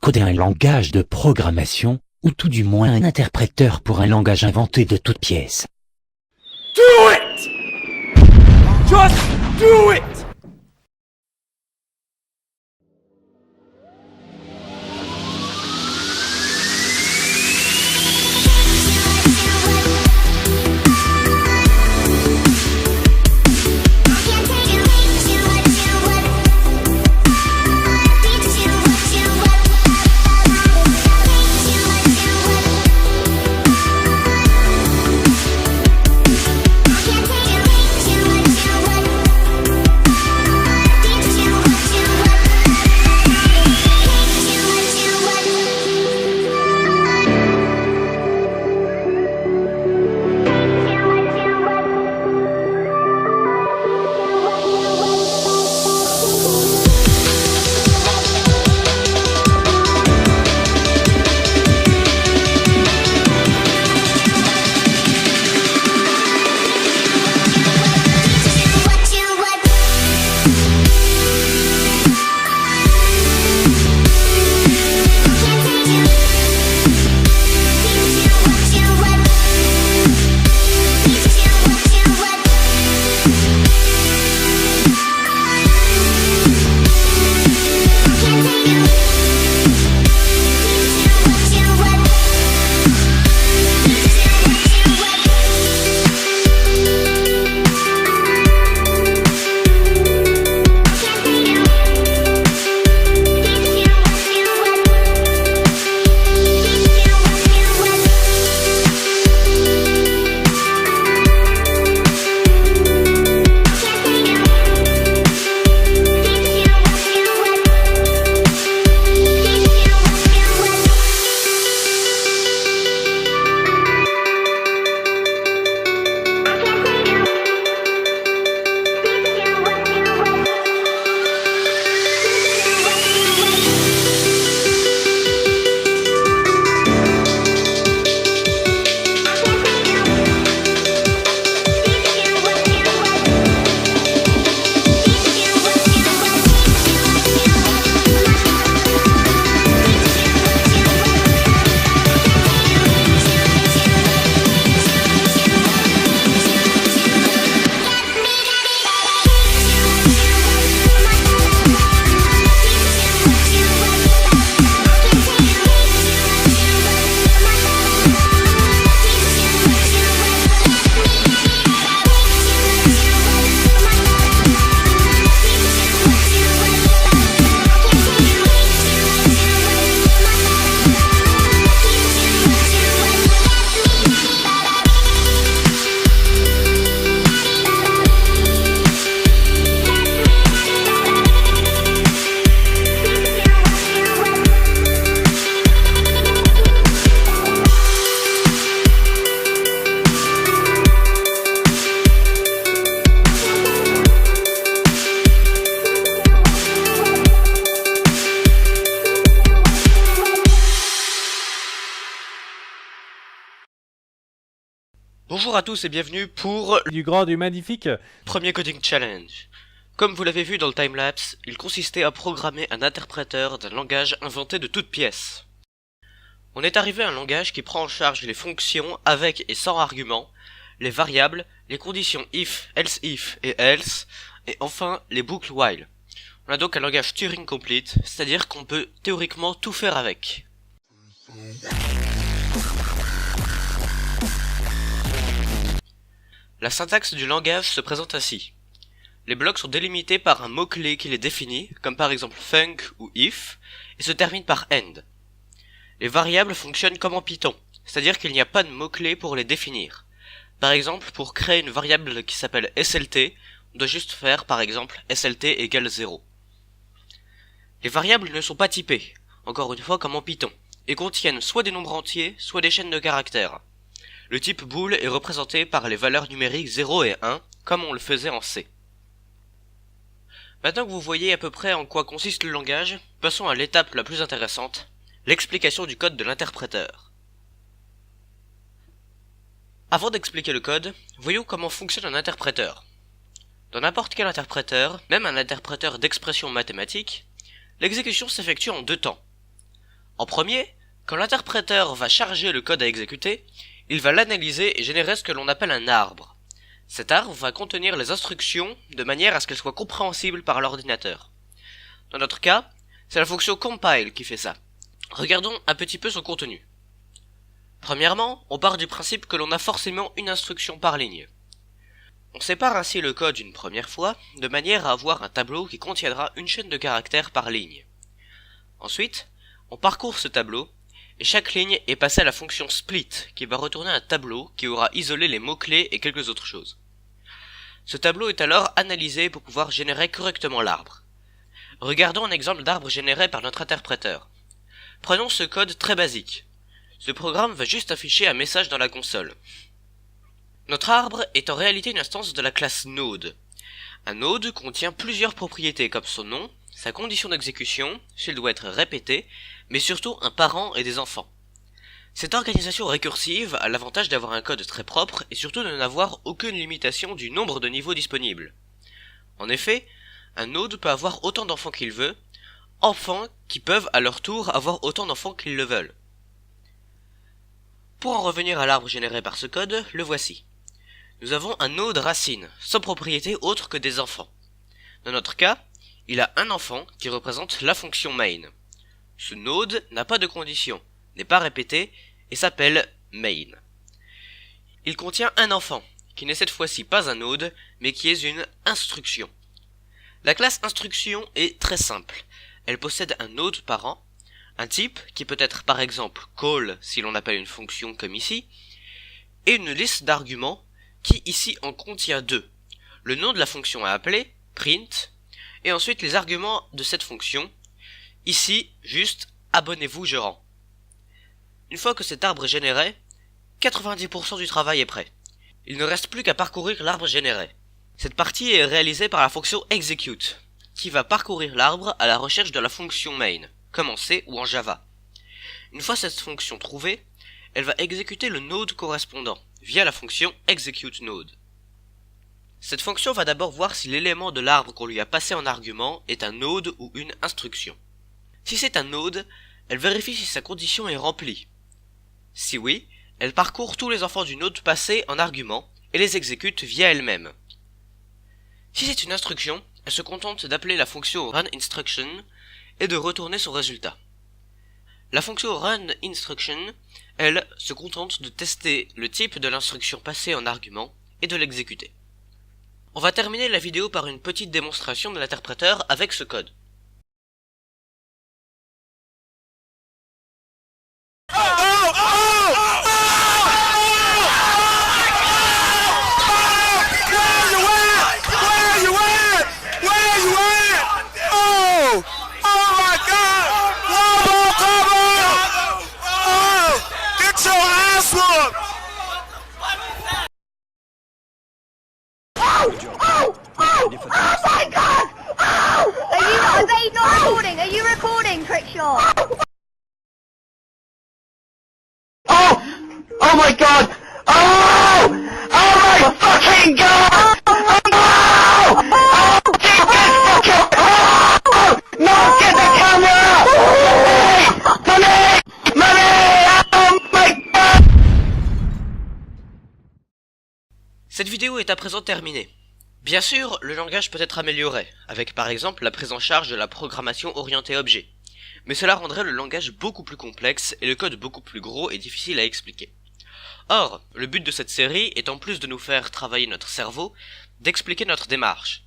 coder un langage de programmation, ou tout du moins un interpréteur pour un langage inventé de toutes pièces. Do it! Just do it! Bonjour à tous et bienvenue pour Du grand, du magnifique. premier Coding Challenge. Comme vous l'avez vu dans le timelapse, il consistait à programmer un interpréteur d'un langage inventé de toutes pièces. On est arrivé à un langage qui prend en charge les fonctions avec et sans arguments, les variables, les conditions if, else if et else, et enfin les boucles while. On a donc un langage Turing complete, c'est-à-dire qu'on peut théoriquement tout faire avec. La syntaxe du langage se présente ainsi. Les blocs sont délimités par un mot-clé qui les définit, comme par exemple func ou if, et se terminent par end. Les variables fonctionnent comme en Python, c'est-à-dire qu'il n'y a pas de mot-clé pour les définir. Par exemple, pour créer une variable qui s'appelle SLT, on doit juste faire par exemple SLT égale 0. Les variables ne sont pas typées, encore une fois comme en Python, et contiennent soit des nombres entiers, soit des chaînes de caractères. Le type bool est représenté par les valeurs numériques 0 et 1, comme on le faisait en C. Maintenant que vous voyez à peu près en quoi consiste le langage, passons à l'étape la plus intéressante, l'explication du code de l'interpréteur. Avant d'expliquer le code, voyons comment fonctionne un interpréteur. Dans n'importe quel interpréteur, même un interpréteur d'expression mathématique, l'exécution s'effectue en deux temps. En premier, quand l'interpréteur va charger le code à exécuter, il va l'analyser et générer ce que l'on appelle un arbre. Cet arbre va contenir les instructions de manière à ce qu'elles soient compréhensibles par l'ordinateur. Dans notre cas, c'est la fonction compile qui fait ça. Regardons un petit peu son contenu. Premièrement, on part du principe que l'on a forcément une instruction par ligne. On sépare ainsi le code une première fois, de manière à avoir un tableau qui contiendra une chaîne de caractères par ligne. Ensuite, on parcourt ce tableau, et chaque ligne est passée à la fonction split, qui va retourner un tableau qui aura isolé les mots-clés et quelques autres choses. Ce tableau est alors analysé pour pouvoir générer correctement l'arbre. Regardons un exemple d'arbre généré par notre interpréteur. Prenons ce code très basique. Ce programme va juste afficher un message dans la console. Notre arbre est en réalité une instance de la classe Node. Un node contient plusieurs propriétés comme son nom, sa condition d'exécution, s'il doit être répété, mais surtout un parent et des enfants. Cette organisation récursive a l'avantage d'avoir un code très propre et surtout de n'avoir aucune limitation du nombre de niveaux disponibles. En effet, un node peut avoir autant d'enfants qu'il veut, enfants qui peuvent à leur tour avoir autant d'enfants qu'ils le veulent. Pour en revenir à l'arbre généré par ce code, le voici. Nous avons un node racine, sans propriété autre que des enfants. Dans notre cas, il a un enfant qui représente la fonction main. Ce node n'a pas de condition, n'est pas répété et s'appelle main. Il contient un enfant, qui n'est cette fois-ci pas un node, mais qui est une instruction. La classe instruction est très simple. Elle possède un node parent, un type qui peut être par exemple call si l'on appelle une fonction comme ici, et une liste d'arguments qui ici en contient deux. Le nom de la fonction à appeler, print, et ensuite les arguments de cette fonction, ici juste abonnez-vous je rends. Une fois que cet arbre est généré, 90% du travail est prêt. Il ne reste plus qu'à parcourir l'arbre généré. Cette partie est réalisée par la fonction execute, qui va parcourir l'arbre à la recherche de la fonction main, comme en C ou en Java. Une fois cette fonction trouvée, elle va exécuter le node correspondant, via la fonction executeNode. Cette fonction va d'abord voir si l'élément de l'arbre qu'on lui a passé en argument est un node ou une instruction. Si c'est un node, elle vérifie si sa condition est remplie. Si oui, elle parcourt tous les enfants du node passé en argument et les exécute via elle-même. Si c'est une instruction, elle se contente d'appeler la fonction runInstruction et de retourner son résultat. La fonction runInstruction, elle, se contente de tester le type de l'instruction passée en argument et de l'exécuter. On va terminer la vidéo par une petite démonstration de l'interpréteur avec ce code. My God! Oh! Are they not recording? Are you recording, Trickshaw? Oh my God! Oh! Oh my fucking God! Oh! Oh! Get this fucking... Oh! No! Get the camera! Money! Money! Oh my God! Cette vidéo est à présent terminée. Bien sûr, le langage peut être amélioré, avec par exemple la prise en charge de la programmation orientée objet. Mais cela rendrait le langage beaucoup plus complexe et le code beaucoup plus gros et difficile à expliquer. Or, le but de cette série est en plus de nous faire travailler notre cerveau, d'expliquer notre démarche.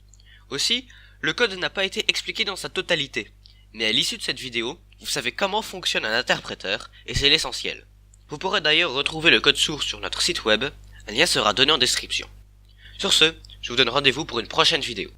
Aussi, le code n'a pas été expliqué dans sa totalité, mais à l'issue de cette vidéo, vous savez comment fonctionne un interpréteur, et c'est l'essentiel. Vous pourrez d'ailleurs retrouver le code source sur notre site web, un lien sera donné en description. Sur ce, je vous donne rendez-vous pour une prochaine vidéo.